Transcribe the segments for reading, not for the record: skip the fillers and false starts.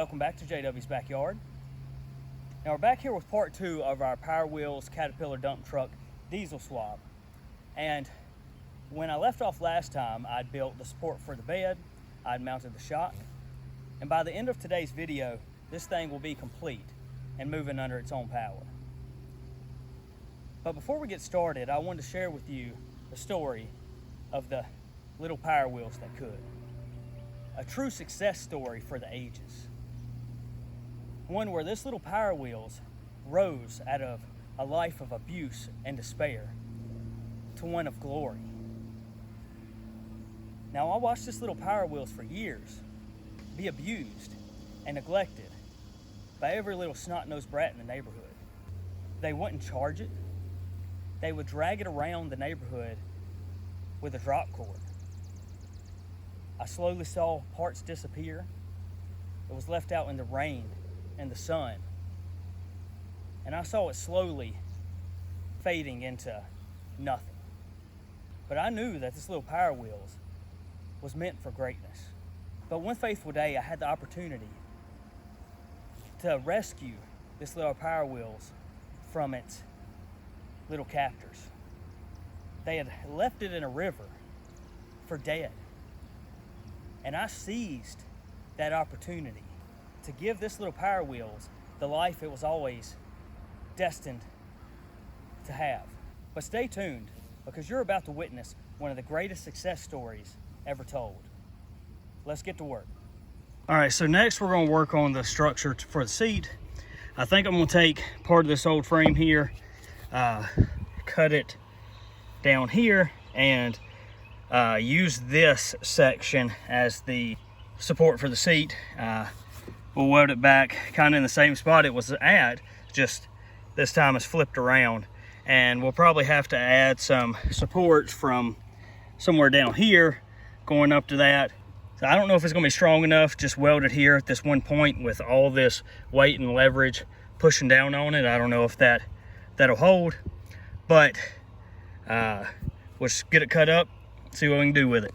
welcome back to JW's Backyard. Now we're back here with part 2 of our PowerWheels Caterpillar dump truck diesel swap. And when I left off last time, I'd built the support for the bed, I'd mounted the shock, and by the end of today's video, this thing will be complete and moving under its own power. But before we get started, I wanted to share with you the story of the little PowerWheels that could. A true success story for the ages. One where this little PowerWheels rose out of a life of abuse and despair to one of glory. Now I watched this little PowerWheels for years be abused and neglected by every little snot-nosed brat in the neighborhood. They wouldn't charge it. They would drag it around the neighborhood with a drop cord. I slowly saw parts disappear. It was left out in the rain and the sun. And I saw it slowly fading into nothing. But I knew that this little PowerWheels was meant for greatness. But one fateful day, I had the opportunity to rescue this little PowerWheels from its little captors. They had left it in a river for dead. And I seized that opportunity to give this little PowerWheels the life it was always destined to have. But stay tuned, because you're about to witness one of the greatest success stories ever told. Let's get to work. All right, so next we're going to work on the structure for the seat. I think I'm going to take part of this old frame here, cut it down here, and use this section as the support for the seat. We'll weld it back kind of in the same spot it was at, just this time it's flipped around. And we'll probably have to add some supports from somewhere down here going up to that. So I don't know if it's going to be strong enough, just weld it here at this one point with all this weight and leverage pushing down on it. I don't know if that'll hold, but we'll just get it cut up, see what we can do with it.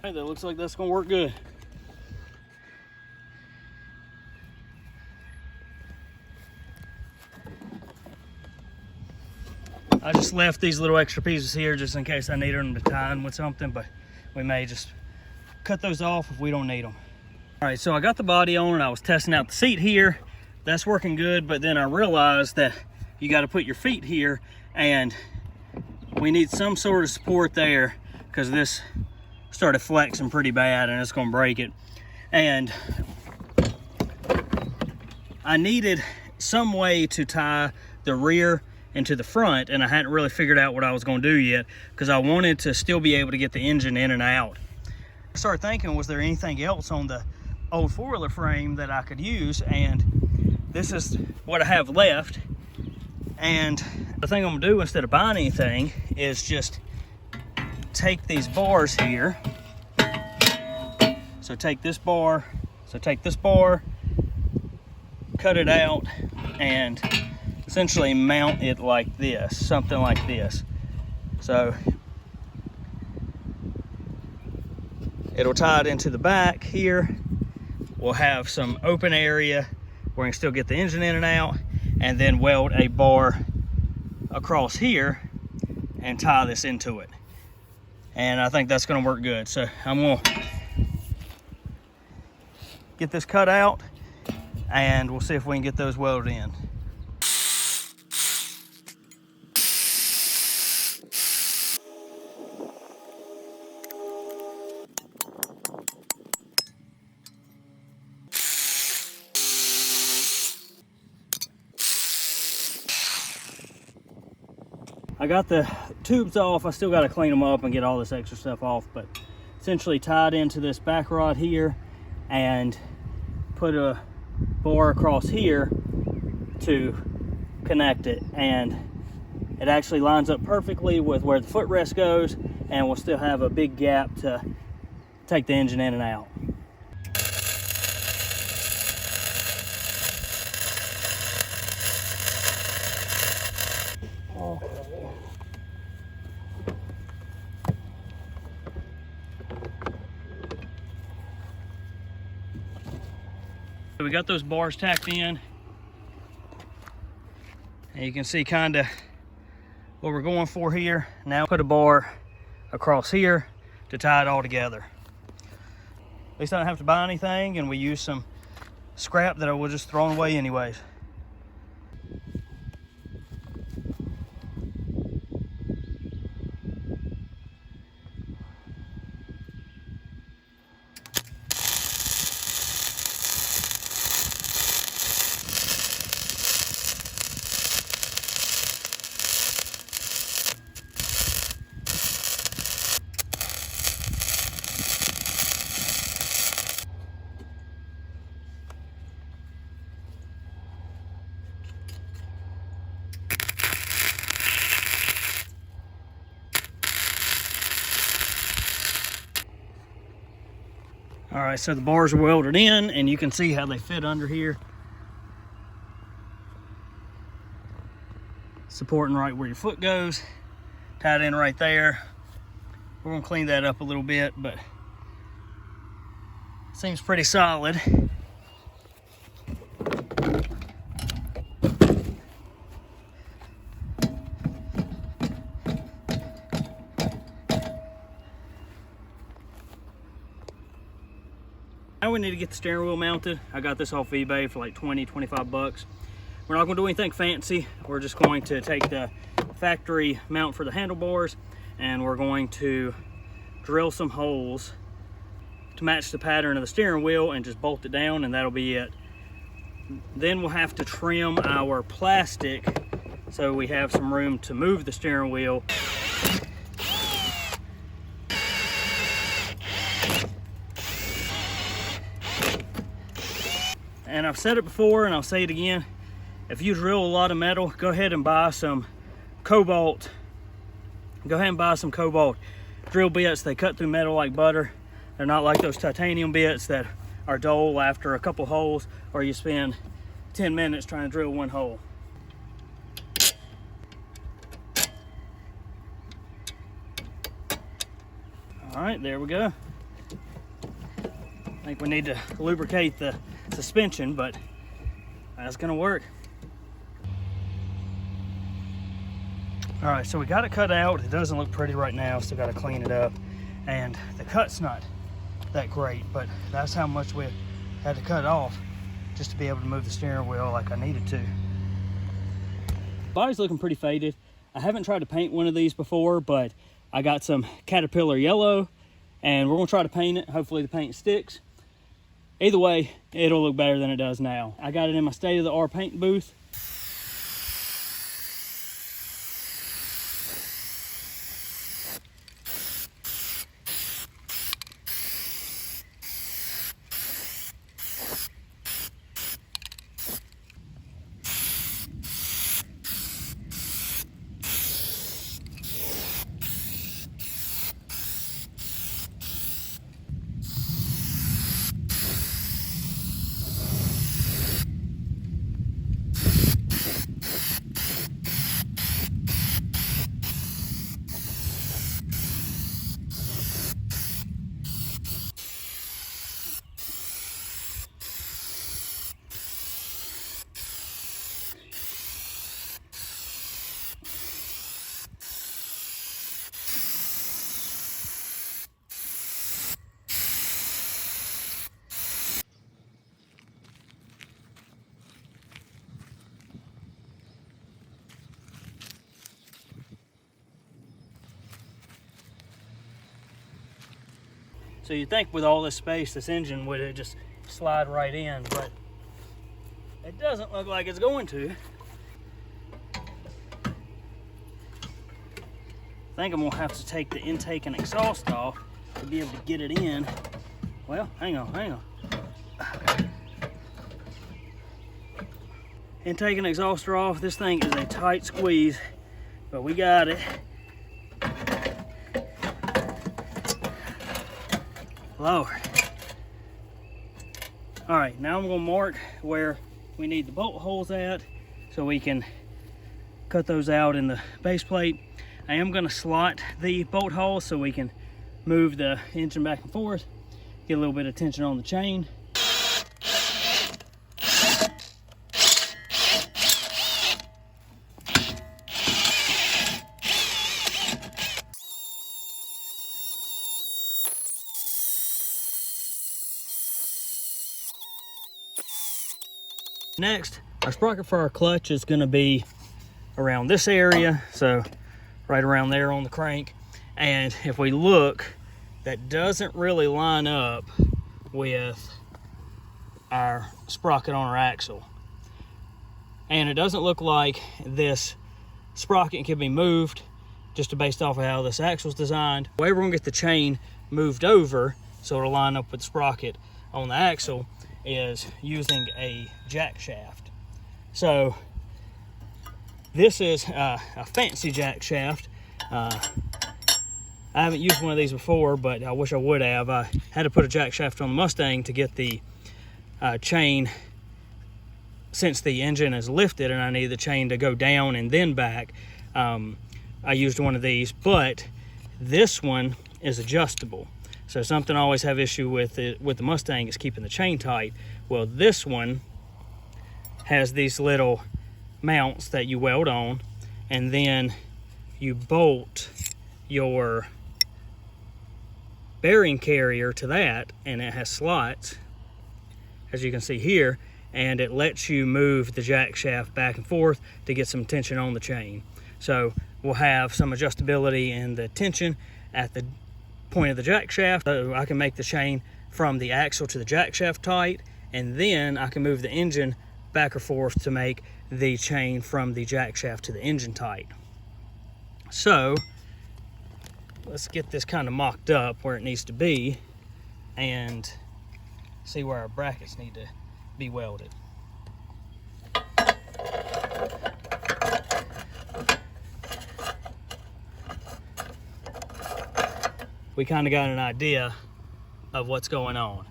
Hey, that looks like that's gonna work good. I just left these little extra pieces here just in case I needed them to tie in with something, but we may just cut those off if we don't need them. All right, so I got the body on and I was testing out the seat here. That's working good, but then I realized that you got to put your feet here and we need some sort of support there because this started flexing pretty bad and it's gonna break it. And I needed some way to tie the rear into the front, and I hadn't really figured out what I was gonna do yet because I wanted to still be able to get the engine in and out. I started thinking, was there anything else on the old four-wheeler frame that I could use? And this is what I have left. And the thing I'm gonna do instead of buying anything is just take these bars here. So take this bar, cut it out, and essentially mount it like this, something like this. So it'll tie it into the back here. We'll have some open area where we can still get the engine in and out, and then weld a bar across here and tie this into it. And I think that's gonna work good. So I'm gonna get this cut out and we'll see if we can get those welded in. I got the tubes off. I still got to clean them up and get all this extra stuff off, but essentially tied into this back rod here and put a bar across here to connect it, and it actually lines up perfectly with where the footrest goes, and we'll still have a big gap to take the engine in and out. So we got those bars tacked in, and you can see kind of what we're going for here. Now put a bar across here to tie it all together. At least I don't have to buy anything, and we use some scrap that I will just throw away anyways. All right, so the bars are welded in, and you can see how they fit under here. Supporting right where your foot goes, tied in right there. We're gonna clean that up a little bit, but seems pretty solid. Now we need to get the steering wheel mounted. I got this off eBay for like 20, 25 bucks. We're not gonna do anything fancy. We're just going to take the factory mount for the handlebars, and we're going to drill some holes to match the pattern of the steering wheel and just bolt it down, and that'll be it. Then we'll have to trim our plastic so we have some room to move the steering wheel. And I've said it before, and I'll say it again. If you drill a lot of metal, go ahead and buy some cobalt. Go ahead and buy some cobalt drill bits. They cut through metal like butter. They're not like those titanium bits that are dull after a couple holes, or you spend 10 minutes trying to drill one hole. All right, there we go. I think we need to lubricate the suspension, but that's gonna work. All right, so we got it cut out. It doesn't look pretty right now, still gotta clean it up. And the cut's not that great, but that's how much we had to cut off just to be able to move the steering wheel like I needed to. Body's looking pretty faded. I haven't tried to paint one of these before, but I got some Caterpillar yellow, and we're gonna try to paint it. Hopefully the paint sticks. Either way, it'll look better than it does now. I got it in my state-of-the-art paint booth. So you'd think with all this space, this engine would just slide right in, but it doesn't look like it's going to. I think I'm gonna have to take the intake and exhaust off to be able to get it in. Well, hang on. and take an exhauster off. This thing is a tight squeeze, but we got it. Lord. All right, now I'm gonna mark where we need the bolt holes at so we can cut those out in the base plate. I am gonna slot the bolt holes so we can move the engine back and forth, get a little bit of tension on the chain. Next, our sprocket for our clutch is going to be around this area, so right around there on the crank. And if we look, that doesn't really line up with our sprocket on our axle. And it doesn't look like this sprocket can be moved just based off of how this axle is designed. The way we're going to get the chain moved over so it'll line up with the sprocket on the axle is using a jack shaft. So this is a fancy jack shaft. I haven't used one of these before, but I wish I would have. I had to put a jack shaft on the Mustang to get the chain, since the engine is lifted and I need the chain to go down and then back. I used one of these, but this one is adjustable. So something I always have issue with the Mustang is keeping the chain tight. Well, this one has these little mounts that you weld on, and then you bolt your bearing carrier to that, and it has slots, as you can see here, and it lets you move the jack shaft back and forth to get some tension on the chain. So we'll have some adjustability in the tension at the point of the jack shaft, so I can make the chain from the axle to the jack shaft tight, and then I can move the engine back or forth to make the chain from the jack shaft to the engine tight. So let's get this kind of mocked up where it needs to be and see where our brackets need to be welded. We kind of got an idea of what's going on.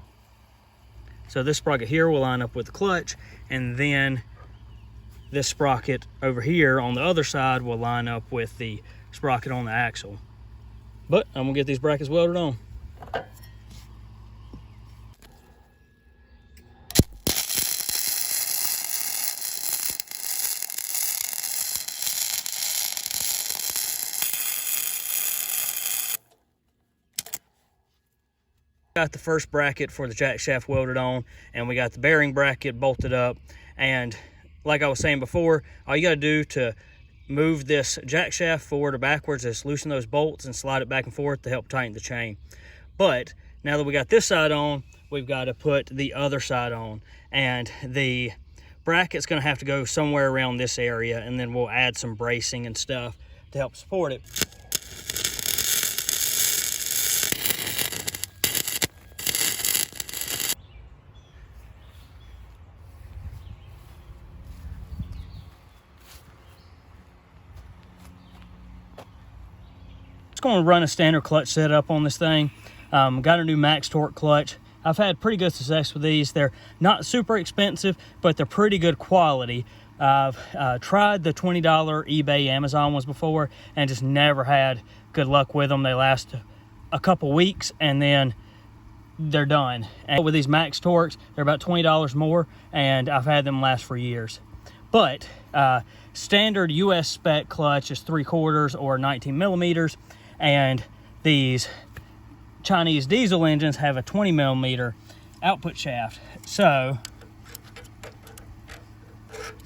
So this sprocket here will line up with the clutch, and then this sprocket over here on the other side will line up with the sprocket on the axle. But I'm gonna get these brackets welded on. Got the first bracket for the jack shaft welded on, and we got the bearing bracket bolted up. And like I was saying before, all you got to do to move this jack shaft forward or backwards is loosen those bolts and slide it back and forth to help tighten the chain. But now that we got this side on, we've got to put the other side on, and the bracket's going to have to go somewhere around this area, and then we'll add some bracing and stuff to help support it. Going to run a standard clutch setup on this thing. Got a new max torque clutch. I've had pretty good success with these. They're not super expensive, but they're pretty good quality. I've tried the $20 eBay Amazon ones before and just never had good luck with them. They last a couple weeks and then they're done. And with these max torques, they're about $20 more, and I've had them last for years. But standard US spec clutch is 3/4 or 19 millimeters. And these Chinese diesel engines have a 20 millimeter output shaft. So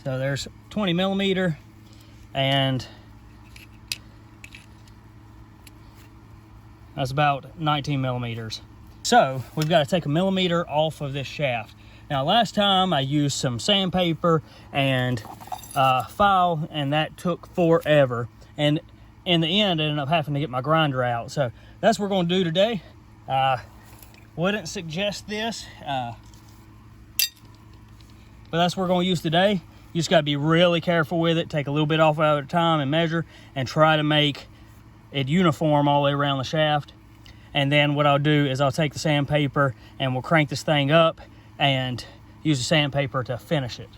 there's 20 millimeter, and that's about 19 millimeters. So we've got to take a millimeter off of this shaft. Now last time I used some sandpaper and file, and that took forever. And in the end, I ended up having to get my grinder out. So that's what we're going to do today. Wouldn't suggest this, but that's what we're going to use today. You just got to be really careful with it. Take a little bit off at a time and measure, and try to make it uniform all the way around the shaft. And then what I'll do is I'll take the sandpaper and we'll crank this thing up and use the sandpaper to finish it.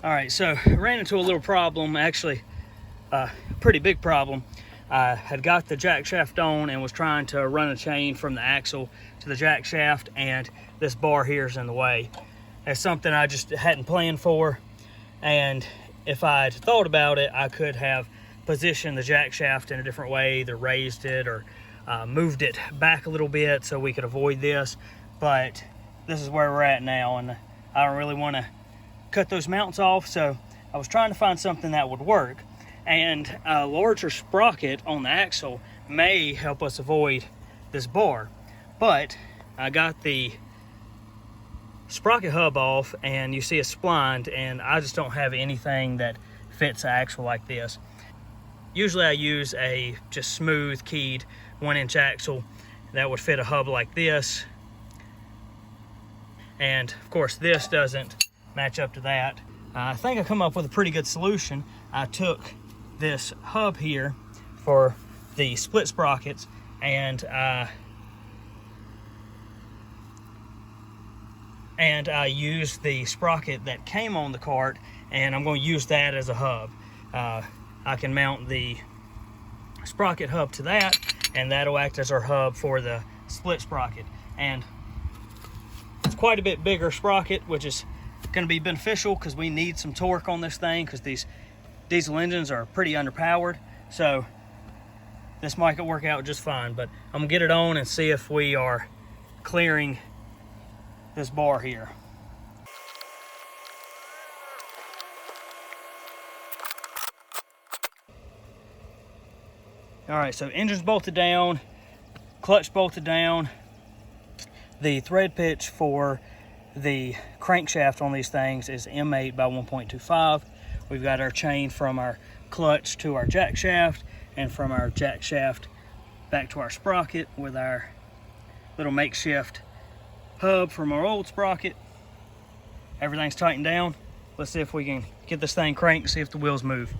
All right, so I ran into a little problem, actually a pretty big problem. I had got the jack shaft on and was trying to run a chain from the axle to the jack shaft, and this bar here is in the way. It's something I just hadn't planned for, and if I'd thought about it, I could have positioned the jack shaft in a different way, either raised it or moved it back a little bit so we could avoid this. But this is where we're at now, and I don't really want to cut those mounts off, so I was trying to find something that would work, and a larger sprocket on the axle may help us avoid this bar. But I got the sprocket hub off, and you see it's splined, and I just don't have anything that fits an axle like this. Usually I use a just smooth keyed 1-inch axle that would fit a hub like this, and of course this doesn't match up to that. I think I come up with a pretty good solution. I took this hub here for the split sprockets, and I used the sprocket that came on the cart, and I'm going to use that as a hub. I can mount the sprocket hub to that, and that'll act as our hub for the split sprocket. And it's quite a bit bigger sprocket, which is going to be beneficial because we need some torque on this thing, because these diesel engines are pretty underpowered. So this might work out just fine, but I'm gonna get it on and see if we are clearing this bar here. All right, so engine's bolted down, clutch bolted down. The thread pitch for the crankshaft on these things is M8 by 1.25. We've got our chain from our clutch to our jack shaft, and from our jack shaft back to our sprocket with our little makeshift hub from our old sprocket. Everything's tightened down. Let's see if we can get this thing cranked and see if the wheels move.